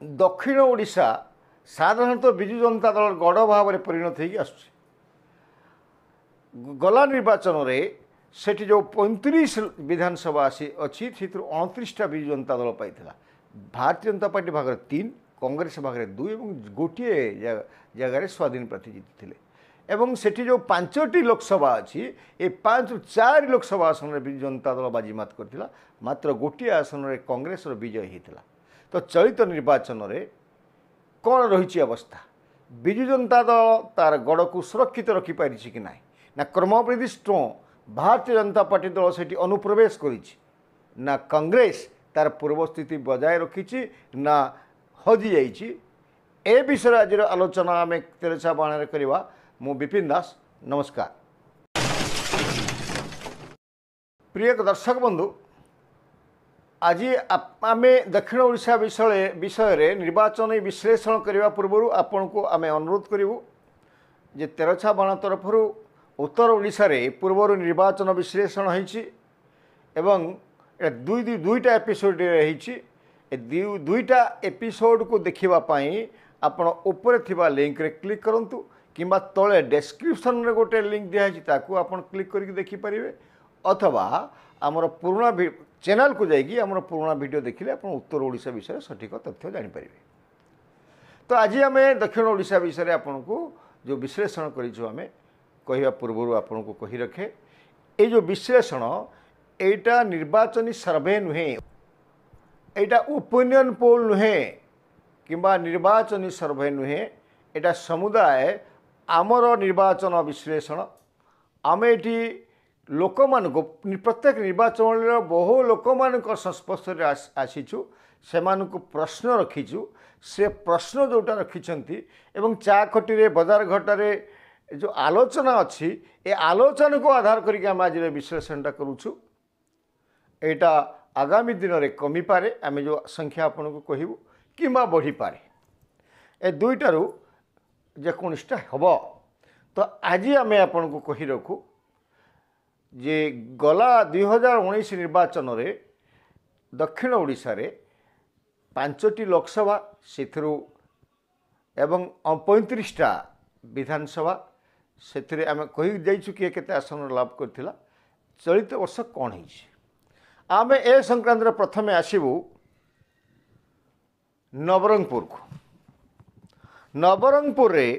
दक्षिण ओडिशा साधारणतः विजु जनता दल गढ़ भाव में परिणत हो आस गला निर्वाचन में सेठी जो 35 विधानसभा अच्छी 29टा विजु जनता दल पाई भारतीय जनता पार्टी भाग 3 कांग्रेस भाग 2 और गोटे जगार स्वाधीन प्रार्थी जीति एवं सेठी जो 5टी लोकसभा अच्छी ये 5 ରୁ 4 लोकसभा आसन में विजु जनता दल बाजीमात करथिला मात्र गोटे आसन में कांग्रेस विजय होता। तो चलित निर्वाचन में कौन रही अवस्था विजु जनता दल तार गड़ को सुरक्षित रखिपारी कि ना ना क्रमवृद्धिष्ट भारतीय जनता पार्टी दल से अनुप्रवेश ना कांग्रेस तार पूर्व स्थिति बजाय रखी ना हजि जाइए ए विषय आज आलोचना आम तेरेसा बाण करवा मु विपिन दास नमस्कार। प्रिय दर्शक बंधु आज आम दक्षिण ओडिशा विषय निर्वाचन विश्लेषण करने पूर्व आपण को आम अनुरोध करूँ जे तेरछा बाण तरफ उत्तर ओडिशा रे पूर्व निर्वाचन विश्लेषण होइछि एवं दुईटा एपिसोड रही दुईटा एपिसोड को देखिबा पाई आपण ऊपर थिबा लिंक रे क्लिक करंतु किंबा तले डिस्क्रिप्शन रे गोटे लिंक दिया है ताकू आपण क्लिक करके देखि परिबे अथवा आमर पुराना चैनल को जाइए आमर पुराना वीडियो देखिले आपण उत्तर ओडिशा विषय सठिक तथ्य जानि परिबे। तो आज आम दक्षिण ओडिशा विषय आपण को जो विश्लेषण करिछु आमे कहवा पूर्व आपण को कही रखे ये जो विश्लेषण एटा निर्वाचनी सर्वे नुहे एटा ओपिनियन पोल नुहे किंबा निर्वाचनी सर्वे नुहे एटा समुदाय आमर निर्वाचन विश्लेषण आम ये लोक मान प्रत्येक निर्वाचन बहु लोक मान संस्पर्श आसीचु से प्रश्न रखीचु से प्रश्न जोटा रखिंट एवं चा खटी बजार घटारे जो आलोचना अच्छी ये आलोचना को आधार करके आम आज विश्लेषणटा करूँ एटा आगामी दिन में कमी पारे आम जो संख्या आपन को कहबू कि बढ़ी पारे ए दुईटारू जेकोटा हम तो आज आम आपन को कही रखू जे गला 2019 निर्वाचन रे दक्षिण ओडिशा रे 5टी लोकसभा से एवं 35टा विधानसभा से आम कही जाइछु किए केते आसन लाभ करथिला चलित वर्ष कौन है आम ए संक्रांत प्रथमे आसबू नवरंगपुर को नवरंगपुर रे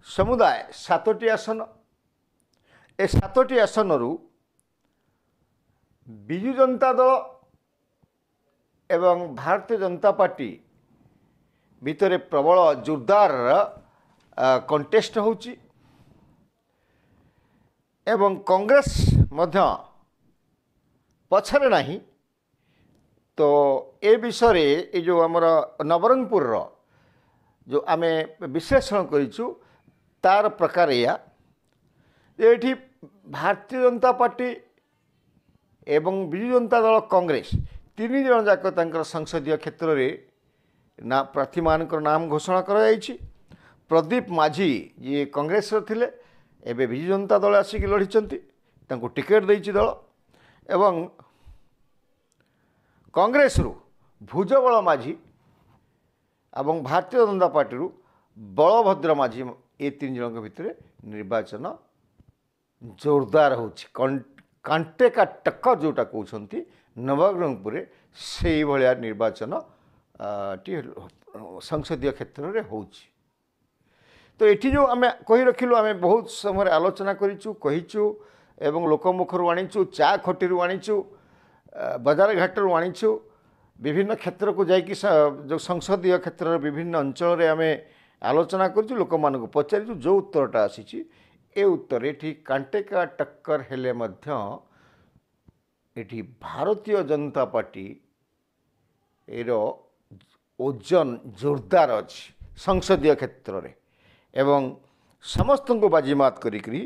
समुदाय 7टी आसन ए 7टी आसन रु विजु जनता दल एवं भारतीय जनता पार्टी भितर प्रबल जोरदार कंटेस्ट होची एवं कांग्रेस मध्य पछरे नहीं। तो ए विषय ये जो आमर नवरंगपुर जो आम विश्लेषण करिछु तार प्रकार या ये भारतीय जनता पार्टी एवं विजु जनता दल कांग्रेस 3 जन जाक संसदीय क्षेत्र में ना प्रार्थी मान नाम घोषणा कर प्रदीप माझी जी कांग्रेस थिले एबे विजु जनता दल आसिक लड़िचंती तांको टिकेट देइछि दल एवं कांग्रेस रु भुजबल माझी एवं भारतीय जनता पार्टी रु बलभद्र माझी ये 3 जन भितर निर्वाचन जोरदार होछि कांटे का टक्कर जोटा कहउछंती नवरंगपुर से भलिया निर्वाचन संसदीय क्षेत्र में होछि। तो ये जो आम कही रखिलु आम बहुत समय आलोचना करिचु कहिचु एवं लोकमुखर आनीचु चा खटी आनीचु बजार घाटर आनीचु विभिन्न क्षेत्र को जाकि जो संसदीय क्षेत्र विभिन्न अंचल में आम आलोचना करूँ लोक मान पचारू जो उत्तरटा आसी ए उत्तर ये कांटे का टक्कर हेले मध्य ये भारतीय जनता पार्टी एर ओजन जोरदार अच्छी संसदीय क्षेत्र में एवं समस्त को बाजीमात करी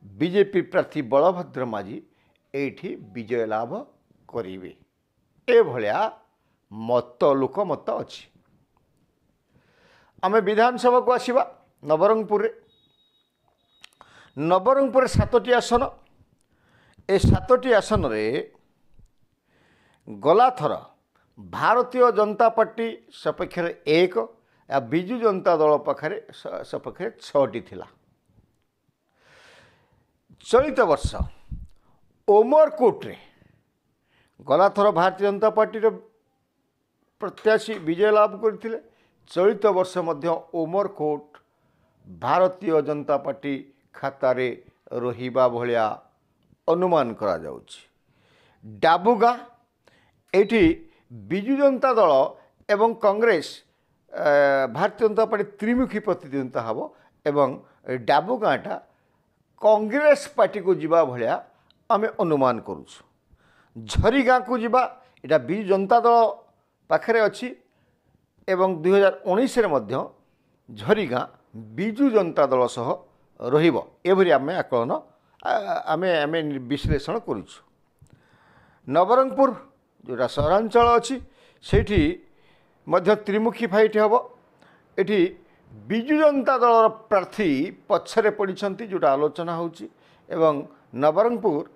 बीजेपी प्रार्थी बलभद्र माझी एठी विजय लाभ करिवे ए भलिया मत लोक मत अच्छी। आम विधानसभा को आसवा नवरंगपुर नवरंगपुर 7टी आसन ए 7टी आसन रे गला थर भारतीय जनता पार्टी सपक्ष एक या विजु जनता दल पाखे सपक्ष 6टी थिला। चलित वर्ष उमरकोट रे गला थर भारतीय जनता पार्टी प्रत्याशी विजय लाभ करथिले। चलित वर्ष मध्य उमरकोट भारतीय जनता पार्टी खातारे रहिबा भलिया अनुमान करा जाउछि। डाबुगा एठी विजु जनता दल एवं कांग्रेस भारतीय जनता पार्टी त्रिमुखी प्रतिद्वंदिता हम एवं डाबुगाटा कांग्रेस पार्टी को जीवा भलिया आमे अनुमान करूछु। झरीगाँ को जीवा एटा विजु जनता दल पाखरे अछि एवं 2019 रे मध्य झरीगाँ विजु जनता दल सह रहिबो एभरि आमे आकलन आमे विश्लेषण करूछु। नवरंगपुर जोटा सहरांचल अच्छी सेठी मध्य त्रिमुखी फाइट हम। एठी विजु जनता दल प्रार्थी पछरे पड़िछंती जोटा आलोचना होची एवं नवरंगपुर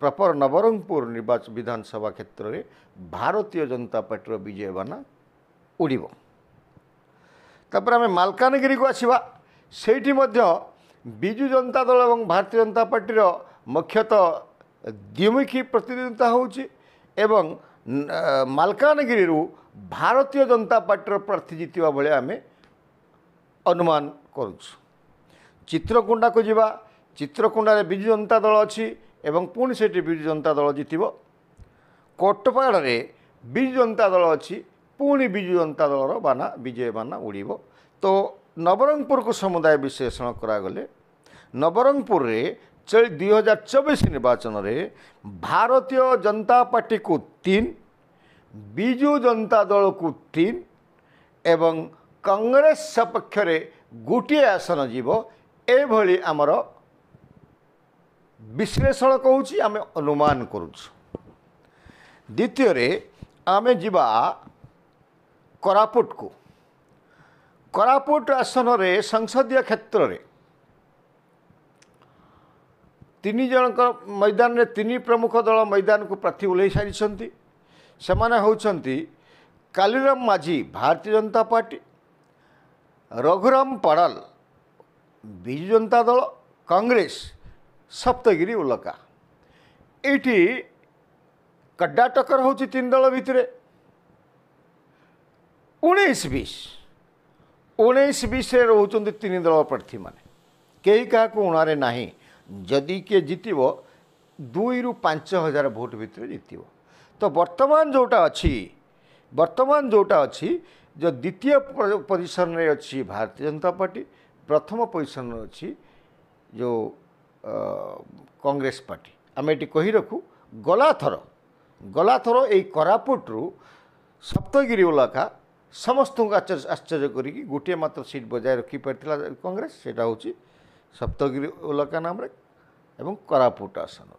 प्रपर नवरंगपुर निर्वाचन विधानसभा क्षेत्र में भारतीय जनता पार्टी विजय बाना उड़िबो। तापर आमे मालकानगिरी को आसीबा सेठी मध्य विजु जनता दल एवं भारतीय जनता पार्टी मुख्यतः द्विमुखी प्रतिद्वंदिता होची एवं मालकानगिरी भारतीय जनता पार्टी प्रार्थी जीतवा भाई आम अनुमान करुछु। चित्रकोंडा को जीवा चित्रकोंडा रे विजु जनता दल अच्छी एवं पुणी से विजु जनता दल जीतब। कोटपाड़ रे विजु जनता दल अच्छी पुणी विजु जनता दल बाना विजय बाना उड़ीब। तो नवरंगपुर को समुदाय विश्लेषण करागले नवरंगपुर रे 2024 निर्वाचन रे भारतीय जनता पार्टी को 3, विजु जनता दल को 3 एवं कांग्रेस सपक्ष गोटे आसन जीव एभली आमर विश्लेषण कहूँ आम अनुमान करुछु। द्वितीय रे आमे जीवा कोरापुट को। कोरापुट आसन रे संसदीय क्षेत्र रे 3 जन मैदान रे 3 प्रमुख दल मैदान को प्रार्थी ओह्लै सारी सेमाने होउछंती कालीराम माझी भारतीय जनता पार्टी, रघुराम पड़ाल विजु जनता दल, कांग्रेस सप्तगिरी उल्लका। एठी कड्डा टक्कर होउछि 3 दल भितरे 19-20 रे रोचंती 3 दल प्रार्थी माने केही का उणारे नाही। जदि किए जीतब 2 ରୁ 5 हजार भोट भितर जीतब। तो वर्तमान जोटा अच्छी जो द्वितीय पोजिशन रे अच्छी भारतीय जनता पार्टी, प्रथम पोजिशन रे अच्छी जो कांग्रेस पार्टी। आम ये कही रखू गलाथर यही कोरापुट रु सप्तगिरी उल्लाका समस्त आश्चर्य करी गोटे मात्र सीट बजाय रखिपार कांग्रेस सेटा होची सप्तगिरी उल्लाका नाम रे एवं कोरापुट आसन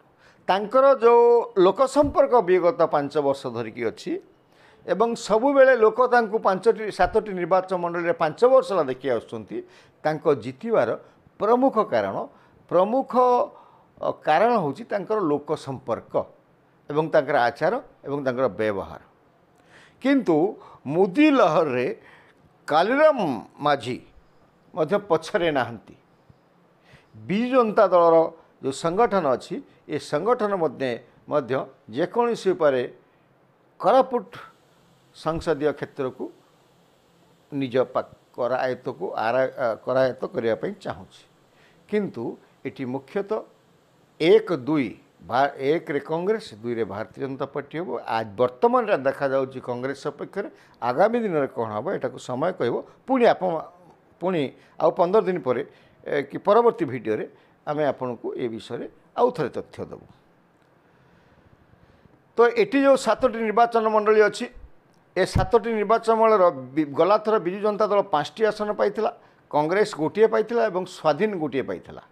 तांकर जो लोक संपर्क विगत 5 वर्ष धरिकी अच्छी एवं सबु बेले लोक तांको 5-7टी निर्वाचन मंडल रे 5 वर्ष ला देखि आसुचंती। तांको जितिवार प्रमुख कारण होची तांकर लोक संपर्क एवं तांकर आचार एवं तांकर व्यवहार। किंतु मोदी लहर रे कालीराम माझी मध्य पछरे नाहंती। विजु जनता दलर जो संगठन अच्छी ये संगठन मध्य जेकोसी उपाय कोरापुट संसदीय क्षेत्र को निज करायत्त को करायत्त करने चाहूँगी। किंतु एटी मुख्यतः 1 रे कांग्रेस 2 रे भारतीय जनता पार्टी हम। आज वर्तमान देखा जाउछि कांग्रेस सपक्ष आगामी दिन में कौन हम एटा को समय कहब पुणी आउ 15 दिन पर कि परवर्ती वीडियो रे आमे आपन को ए विषय आउ थरे तथ्य देबु। तो एटी जो 7टी निर्वाचन मंडली अच्छी ए 7टी निर्वाचन मंडल गलाथर विजु जनता दल 5टी आसन पाइथिला, कांग्रेस गोटे पाइथिला एवं स्वाधीन गोटे पाइथिला।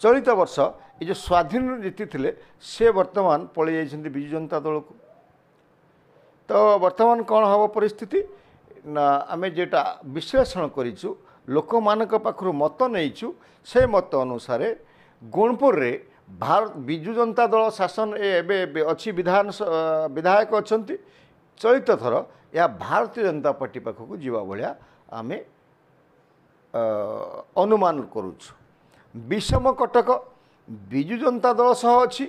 चलित वर्ष ये जो स्वाधीन जीति थे से वर्तमान पलि जाइछन्ति विजु जनता दल को। तो वर्तमान कौन हम परिस्थिति ना आमे जेटा विश्लेषण करिछु लोक मानक पाखरु मत नहींचु से मत अनुसार गुणपुर रे भारत विजु जनता दल शासन एबे अच्छी विधायक अच्छी चलित थर या भारतीय जनता पार्टी पाखक जीवा भाया आम अनुमान करुछु। विषम कटक विजु जनता दल सह अछि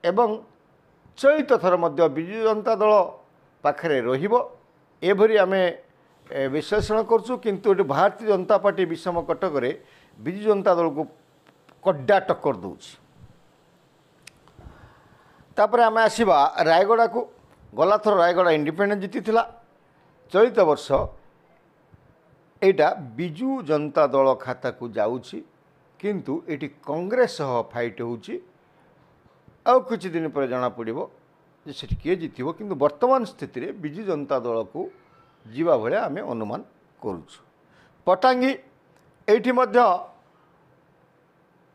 एवं चलित थर मध्य विजु जनता दल पाखरे रहिबो एभरी आमे विश्लेषण करछु। किंतु ये भारतीय जनता पार्टी विषम कटक रे विजु जनता दल को कड्डा टक्कर दउछि। तापर आम आसवा रायगड़ा को गला थर रायगड़ा इंडिपेंडेंट जीति चलित वर्ष यहाँ विजु जनता दल खाता को जाऊँगी किंतु ये कांग्रेस सह फाइट होउछि। आउ किछि दिन पर जना पड़िबो जे सेठी किए जितिबो किंतु वर्तमान स्थिति रे विजु जनता दल को जीवा भलिया आमे अनुमान करूछु। पटांगी एठी मध्य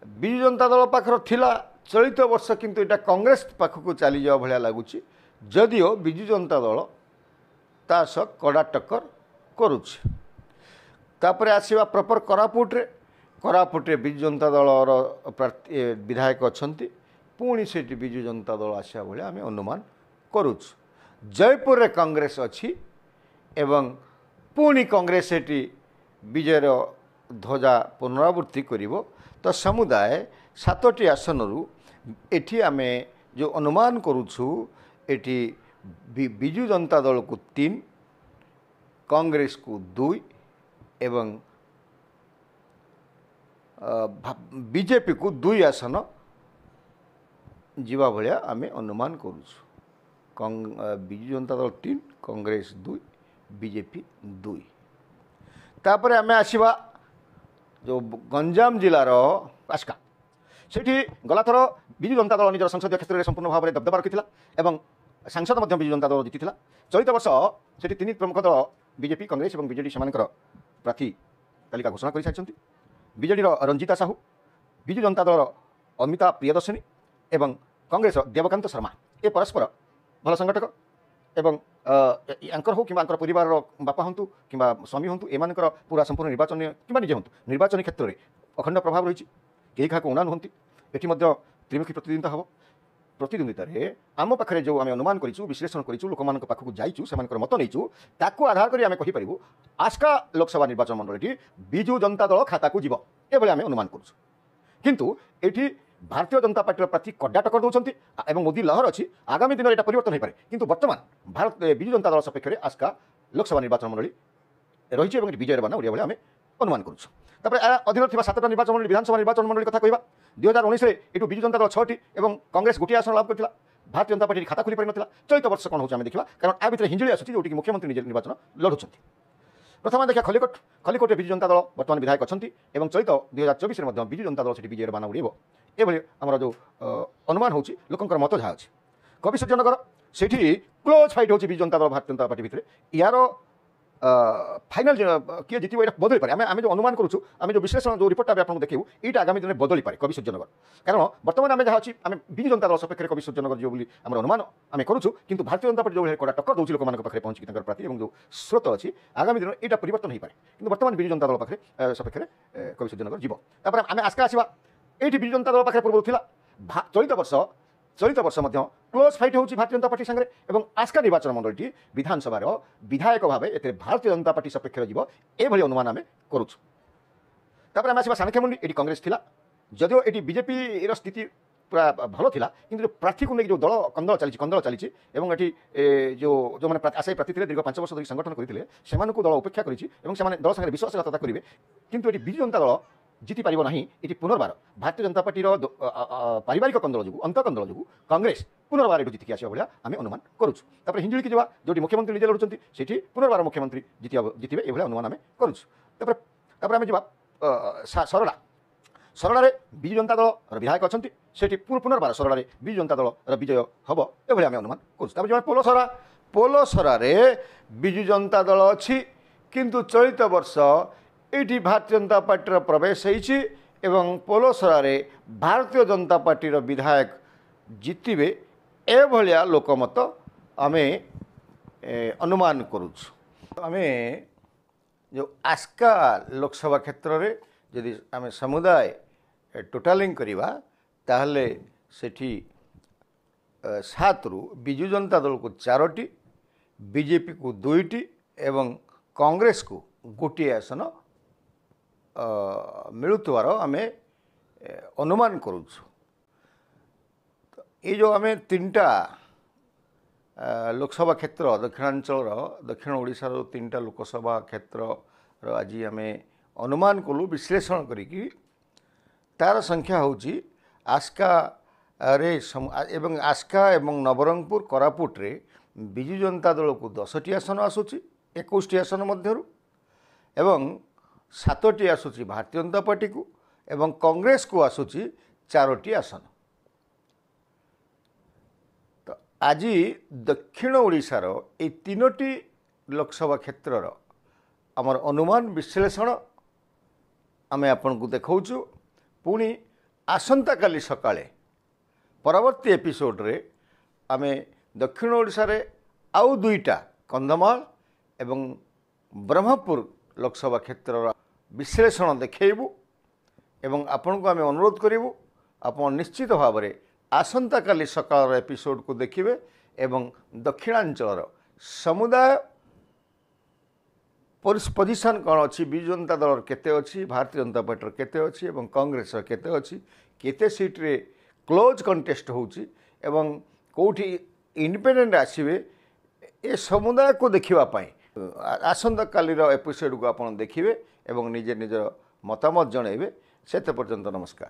विजु जनता दल पाखर थिला चलित वर्ष किंतु एटा कांग्रेस पाखक चली जावा भलिया लागुछि। जदिओ विजु जनता दल ता सह कड़ा टक्कर करुछि। तापर आसीबा प्रॉपर कोरापुट रे विजु जनता दलर विधायक अछंती पुणी से विजु जनता दल आसा भाया आम अनुमान करुछु। जयपुर रे कांग्रेस अछि एवं पुणी कांग्रेस एटी विजयर ध्वजा पुनरावृत्ति करिवो। तो समुदाय 7टी आसनरू एठी आमे जो अनुमान करुछु एटी विजु जनता दल को 3 कांग्रेस को 2 एवं बीजेपी को 2 आसन जीवा भलिया आमे अनुमान करुछु। विजु जनता दल 3 कांग्रेस 2 बीजेपी 2। तापर आमे आसीबा जो गंजाम जिलार आस्का सेठी गलाथर विजु जनता दल निजर संसदीय क्षेत्र में संपूर्ण भाव में दबदबा रखिथिला एवं सांसद मध्य विजु जनता दल जीतिथिला। चलित वर्ष सेठी 3 प्रमुख दल बीजेपी कांग्रेस और बीजेडी सेमानकर प्रार्थी तालिका घोषणा कर सारी। बीजेडी रंजिता साहू, विजु जनता दल अमिता प्रियदर्शनी एवं कांग्रेस देवकांत शर्मा ए परस्पर भल संगठक एवं यांकर हो कि परिवार बापा हूँ कि स्वामी हूँ एमानकर पूरा संपूर्ण निर्वाचन कि निजे हूँ निर्वाचन क्षेत्र में अखंड प्रभाव रही कई क्या उणा नुहति। ये त्रिमुखी प्रतिद्वंदिता हम प्रतिद्वंदितार आम पाखे जो आम अनुमान करूँ विश्लेषण करूँ लोक मान पाखक जाइचु से मत नहीं ताकू आधार कर आम कहीपर आस्का लोकसभा निर्वाचन मंडली विजु जनता दल खाता को जीव ये आम अनुमान करूँ। किंतु ये भारतीय जनता पार्टी प्रार्थी कड्डा टक्कर दौरान मोदी लहर अच्छी आगामी दिन में यहाँ परिवर्तन हो पारे किंतु वर्तमान भारत विजु जनता दल सपेक्ष में आस्का लोकसभा निर्वाचन मंडली रही विजय बाना उड़िया भाई अनुमान करूँ। अधीन थी 7टा निर्वाचन मंडली विधानसभा निर्वाचन मंडली कथा कहवा 2019 में यू विजु जनता दल 6टी और कांग्रेस गोटे आसन लाभ करता भारतीय जनता पार्टी खाता खोली पारि ना। चलित वर्ष कौन हो देखा कारण आ भितर हिंजिड़ी आसूँ जो मुख्यमंत्री निजे निर्वाचन लड़ुंट। प्रथम देखा खलिकोट विजु जनता दल बर्तमान विधायक अच्छा चलित 2024 में विजु जनता दल से विजय बाना उड़ेब ये आमर जो अनुमान हो लोकंर मत जहाँ अच्छी। कवि सूर्यनगर से क्लोज फाइट हो विजु जनता दल भारतीय जनता पार्टी भितर यार फाइनाल किए जितब ये बदली पारे आम जो अनुमान करूँ आम जो विश्लेषण जो रिपोर्टा भी आपको देखू ये आगामी दिन में बदली पारे कवि सूर्यनगर कारण बर्तमान आम जहाँ अच्छी आम विजु जनता दल सपेक्ष कवि सूर्यनगर जो आम अनुमान आम करूँ किंतु भारतीय जनता पार्टी जो कड़ा टक्कर दूसरी लोक पाखे पहुँची प्रार्थी और जो स्रोत अच्छी आगामी दिन में यहाँ परिवर्तन हो पारे कि बर्तमान विजु जनता दल पाखे सपेक्ष कवि सूर्यनगर जीव। तापर आम आस्का आसवा ये विजु जनता दल पाखे पूर्व था चलित वर्ष क्लोज फाइट हो भारतीय जनता पार्टी सागर और आस्का निर्वाचन मंडली विधानसभा विधायक भाव ए भारतीय जनता पार्टी सपेक्ष जीव ये अनुमान आम करूँ। आम आसवा साणेख्यामुंडी ये कांग्रेस थिला जदिओ ये बीजेपी स्थिति पूरा भल था कि प्रार्थी को लेकिन जो दल कंदल चली जो जो मैंने आशायी प्रार्थी थे दीर्घ 5 वर्ष धरी संगठन करते से दल उपेक्षा कर दल सागर विश्वासघातकता करेंगे किंतु ये विजु जनता दल जीति पारिब नहीं। ये पुनर्बार भारतीय जनता पार्टी पारिवारिक कंदल जो अंतकंदल जो कांग्रेस पुनर्बार ये जीतिक आसा भाया आम अनुमान करूँ। हिंजिड़ी की जावा जो मुख्यमंत्री निजे लड़ुंट से पुनर्बार मुख्यमंत्री जीतबे ये अनुमान आम करूँ। आम जा सरला विजु जनता दल विधायक अच्छा से पुनर्बार सरला विजु जनता दल विजय हम ये आम अनुमान करूँ। पोलसरा विजु जनता दल अच्छी किंतु चलित वर्ष ये भारतीय जनता पार्टी प्रवेश एवं पोलसरा भारतीय जनता पार्टी विधायक जीतबे ए लोकमत आम अनुमान करूँ। आम जो आस्का लोकसभा क्षेत्र में यदि आम समुदाय टोटालिंग करवा ताहले सेठी 7 रु विजु जनता दल को 4टी बीजेपी को 2टी एवं कांग्रेस को गोटे आसन मिलुवार आमे अनुमान करुछु। ये जो आमे 3टा लोकसभा क्षेत्र दक्षिण ओडिशार 3टा लोकसभा क्षेत्र आज आमे अनुमान कलु विश्लेषण करिकी तार संख्या होची आस्का रे एवं आस्का एवं नवरंगपुर कोरापुट रे बिजु जनता दल को 10टी आसन आसूची 21टी आसन मध्यरु एवं 7टी आसूची भारतीय जनता पार्टी को एवं कांग्रेस को आसूची 4टी आसन। तो आज दक्षिण ओडिशार ए 3टी लोकसभा क्षेत्रर आमर अनुमान विश्लेषण आमे आपन को देखाउछु। पुणी आसंता काली सकाळे परवर्ती एपिसोड रे आमे दक्षिण ओडिशा रे आउ 2टा कंधमाल एवं ब्रह्मपुर लोकसभा क्षेत्रर विश्लेषण देखेबू एवं आपन को आमे अनुरोध करिवु आपन निश्चित भाव में आसंता काली सकाळ एपिसोड को देखिबे एवं दक्षिणांचल समुदाय पोजिशन कौन अच्छी विजु जनता दल केते अच्छी भारतीय जनता पार्टी केते अच्छी एवं कांग्रेस केते अच्छी केते सीट रे क्लोज कंटेस्ट होउची एवं कोठी इंडिपेंडेंट आसीबे ए समुदाय को देखिबा पई आसंता कालीर एपिसोड को आपण देखिबे एवं निजे निजर मतामत जणाइबे। सेते पर्यंत नमस्कार।